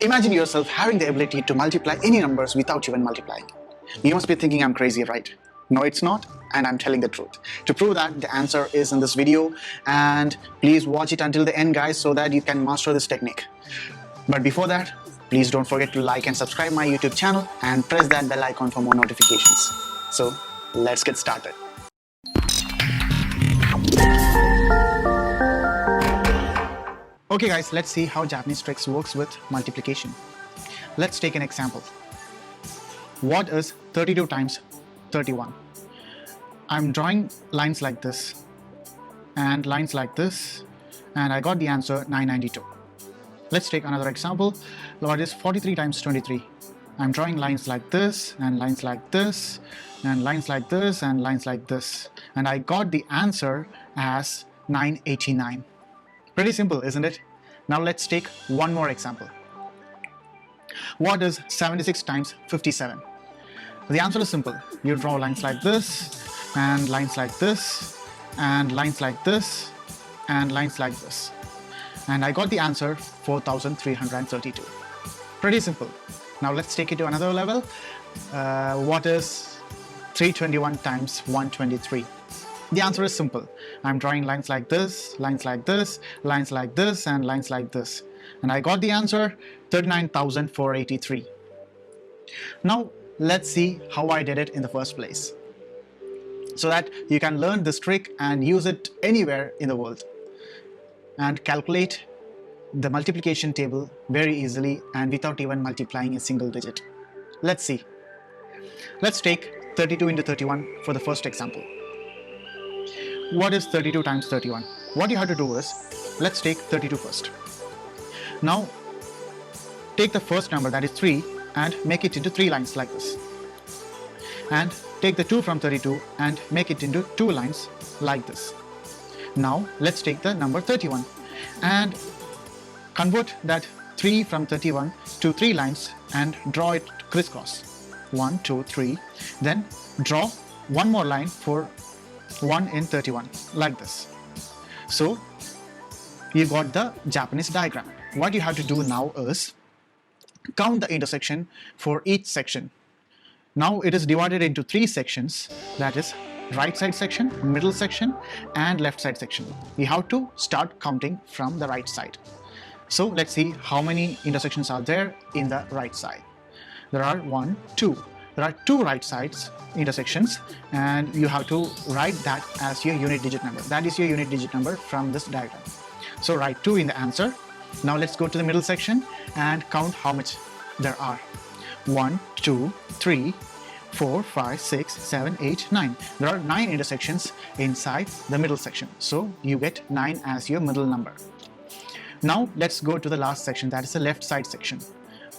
Imagine yourself having the ability to multiply any numbers without even multiplying. You must be thinking I'm crazy, right? No, it's not, and I'm telling the truth. To prove that, the answer is in this video, and please watch it until the end, guys, so that you can master this technique. But before that, please don't forget to like and subscribe my YouTube channel and press that bell icon for more notifications. So, let's get started. Okay guys, let's see how Japanese tricks works with multiplication. Let's take an example. What is 32 times 31? I'm drawing lines like this and lines like this, and I got the answer 992. Let's take another example. What is 43 times 23? I'm drawing lines like this and lines like this and lines like this and lines like this, and I got the answer as 989. Pretty simple, isn't it? Now let's take one more example. What is 76 times 57? The answer is simple. You draw lines like this and lines like this and lines like this and lines like this, and I got the answer 4332. Pretty simple. Now let's take it to another level. What is 321 times 123? The answer is simple. I'm drawing lines like this, lines like this, lines like this, and lines like this, and I got the answer 39,483. Now let's see how I did it in the first place, so that you can learn this trick and use it anywhere in the world and calculate the multiplication table very easily and without even multiplying a single digit. Let's see. Let's take 32 into 31 for the first example. What is 32 times 31? What you have to do is, let's take 32 first. Now take the first number, that is 3, and make it into 3 lines like this, and take the 2 from 32 and make it into 2 lines like this. Now let's take the number 31 and convert that 3 from 31 to 3 lines and draw it crisscross. 1, 2, 3. Then draw one more line for 1 in 31 like this. So you got the Japanese diagram. What you have to do now is count the intersection for each section. Now it is divided into 3 sections, that is right side section, middle section, and left side section. You have to start counting from the right side. So let's see how many intersections are there in the right side. There are 1, 2. There are 2 right sides intersections, and you have to write that as your unit digit number. That is your unit digit number from this diagram. So write 2 in the answer. Now let's go to the middle section and count how much there are. 1, 2, 3, 4, 5, 6, 7, 8, 9. There are 9 intersections inside the middle section. So you get 9 as your middle number. Now let's go to the last section, that is the left side section.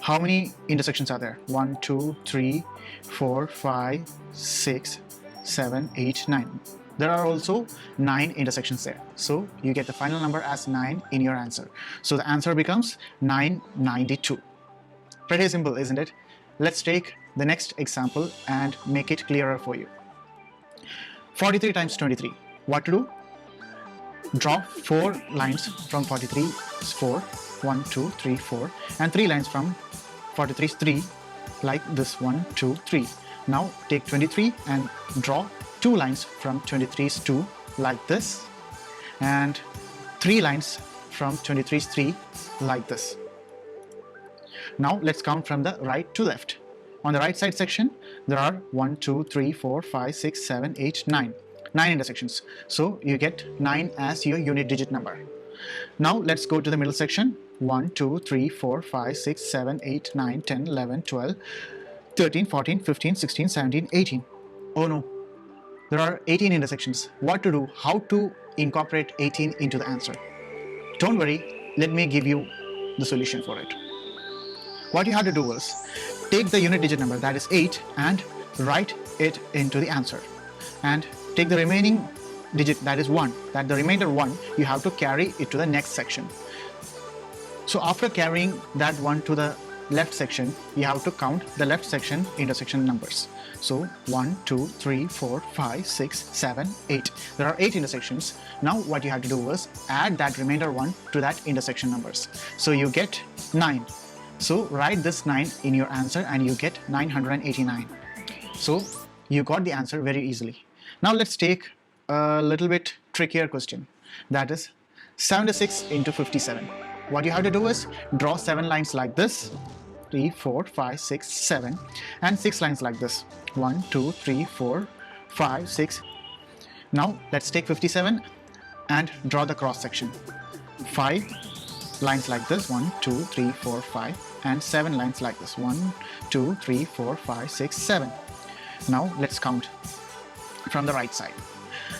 How many intersections are there? 1, 2, 3, 4, 5, 6, 7, 8, 9. There are also 9 intersections there. So you get the final number as 9 in your answer. So the answer becomes 992. Pretty simple, isn't it? Let's take the next example and make it clearer for you. 43 times 23. What to do? Draw 4 lines from 43 is 4. 1, 2, 3, 4, and 3 lines from 43 is 3, like this. 1, 2, 3. Now take 23 and draw 2 lines from 23 is 2, like this, and 3 lines from 23 is 3, like this. Now let's count from the right to left. On the right side section, there are 1, 2, 3, 4, 5, 6, 7, 8, 9. 9 intersections. So you get 9 as your unit digit number. Now let's go to the middle section. 1, 2, 3, 4, 5, 6, 7, 8, 9, 10, 11, 12, 13, 14, 15, 16, 17, 18. Oh no, there are 18 intersections. What to do? How to incorporate 18 into the answer? Don't worry, let me give you the solution for it. What you have to do is take the unit digit number, that is 8, and write it into the answer. And take the remaining digit, that is 1, that the remainder 1, you have to carry it to the next section. So after carrying that 1 to the left section, you have to count the left section intersection numbers. So 1, 2, 3, 4, 5, 6, 7, 8. There are 8 intersections. Now what you have to do is add that remainder 1 to that intersection numbers. So you get 9. So write this 9 in your answer and you get 989. So you got the answer very easily. Now let's take a little bit trickier question, that is 76 into 57. What you have to do is draw 7 lines like this, 3, 4, 5, 6, 7, and 6 lines like this, 1, 2, 3, 4, 5, 6. Now let's take 57 and draw the cross section. 5 lines like this, 1, 2, 3, 4, 5, and 7 lines like this, 1, 2, 3, 4, 5, 6, 7. Now let's count from the right side.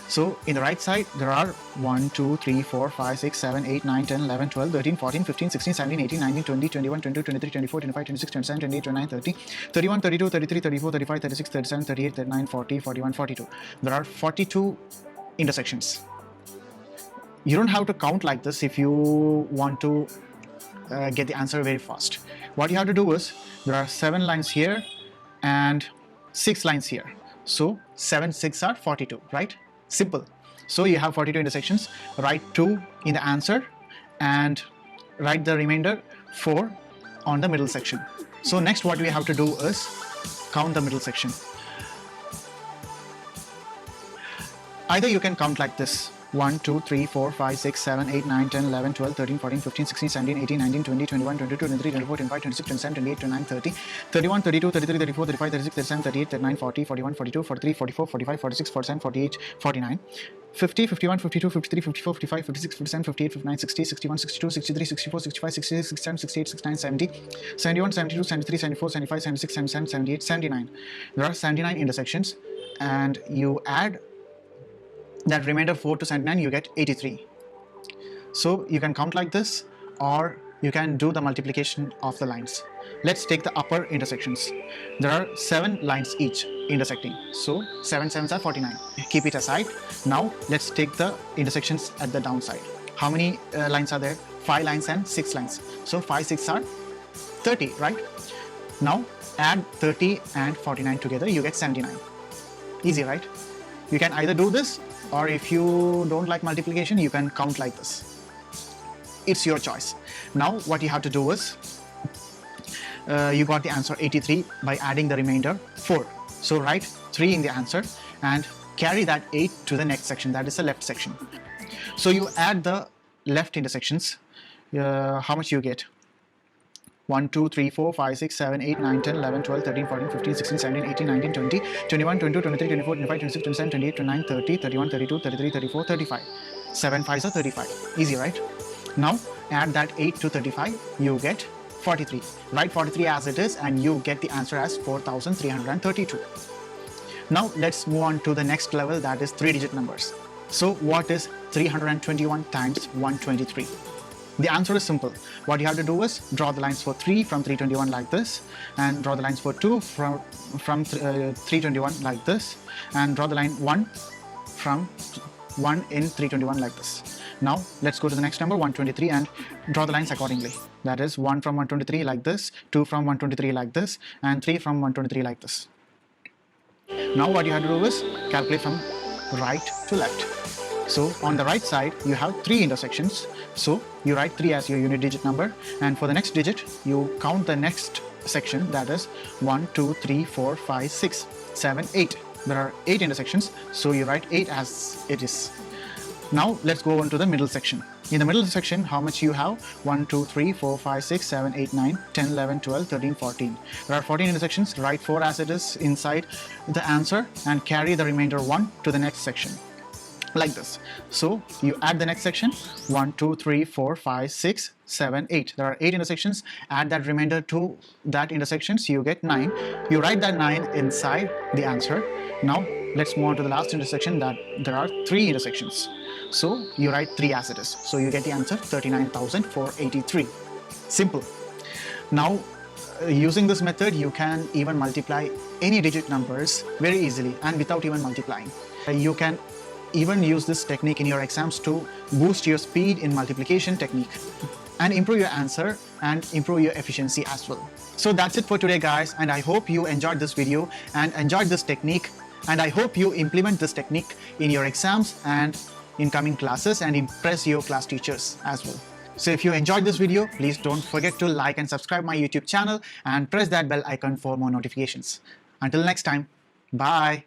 So in the right side there are 1, 2, 3, 4, 5, 6, 7, 8, 9, 10, 11, 12, 13, 14, 15, 16, 17, 18, 19, 20, 21, 22, 23, 24, 25, 26, 27, 28, 29, 30, 31, 32, 33, 34, 35, 36, 37, 38, 39, 40, 41, 42. There are 42 intersections. You don't have to count like this if you want to get the answer very fast. What you have to do is, there are 7 lines here and 6 lines here. So 7, 6 are 42, right? Simple. So you have 42 intersections. Write 2 in the answer and write the remainder 4 on the middle section. So next what we have to do is count the middle section. Either you can count like this: 1, 2, 3, 4, 5, 6, 7, 8, 9, 10, 11, 12, 13, 14, 15, 16, 17, 18, 19, 20, 21, 22, 23, 24, 25, 26, 27, 28, 29, 30, 31, 32, 33, 34, 35, 36, 37, 38, 39, 40, 41, 42, 43, 44, 45, 46, 47, 48, 49, 50, 51, 52, 53, 54, 55, 56, 57, 58, 59, 60, 61, 62, 63, 64, 65, 66, 67, 68, 69, 70, 71, 72, 73, 74, 75, 76, 77, 78, 79. There are 79 intersections, and you add that remainder 4 to 79, you get 83. So you can count like this, or you can do the multiplication of the lines. Let's take the upper intersections. There are 7 lines each intersecting, so 7 7s are 49. Keep it aside. Now let's take the intersections at the downside. How many lines are there? 5 lines and 6 lines. So 5 6 are 30, right? Now add 30 and 49 together, you get 79. Easy, right? You can either do this, or if you don't like multiplication, you can count like this. It's your choice. Now what you have to do is, you got the answer 83 by adding the remainder 4. So write 3 in the answer and carry that 8 to the next section, that is the left section. So you add the left intersections. How much you get? 1, 2, 3, 4, 5, 6, 7, 8, 9, 10, 11, 12, 13, 14, 15, 16, 17, 18, 19, 20, 21, 22, 23, 24, 25, 26, 27, 28, 29, 30, 31, 32, 33, 34, 35. 7 5s are 35. Easy, right? Now add that 8 to 35, you get 43. Write 43 as it is and you get the answer as 4332. Now let's move on to the next level, that is 3-digit numbers. So what is 321 times 123? The answer is simple. What you have to do is draw the lines for 3 from 321 like this, and draw the lines for 2 from 321 like this, and draw the line 1 from 1 in 321 like this. Now let's go to the next number, 123, and draw the lines accordingly. That is 1 from 123 like this, 2 from 123 like this, and 3 from 123 like this. Now what you have to do is calculate from right to left. So on the right side you have 3 intersections, so you write 3 as your unit digit number, and for the next digit you count the next section, that is 1, 2, 3, 4, 5, 6, 7, 8. There are 8 intersections, so you write 8 as it is. Now let's go on to the middle section. In the middle section, how much you have? 1, 2, 3, 4, 5, 6, 7, 8, 9, 10, 11, 12, 13, 14. There are 14 intersections. Write 4 as it is inside the answer and carry the remainder 1 to the next section, like this. So you add the next section, 1, 2, 3, 4, 5, 6, 7, 8. There are 8 intersections. Add that remainder to that intersections, you get 9. You write that 9 inside the answer. Now let's move on to the last intersection, that there are 3 intersections. So you write 3 as it is. So you get the answer 39,483. Simple. Now using this method, you can even multiply any digit numbers very easily and without even multiplying. You can even use this technique in your exams to boost your speed in multiplication technique and improve your answer and improve your efficiency as well. So that's it for today, guys, and I hope you enjoyed this video and enjoyed this technique, and I hope you implement this technique in your exams and in coming classes and impress your class teachers as well. So if you enjoyed this video, please don't forget to like and subscribe my YouTube channel and press that bell icon for more notifications. Until next time, bye.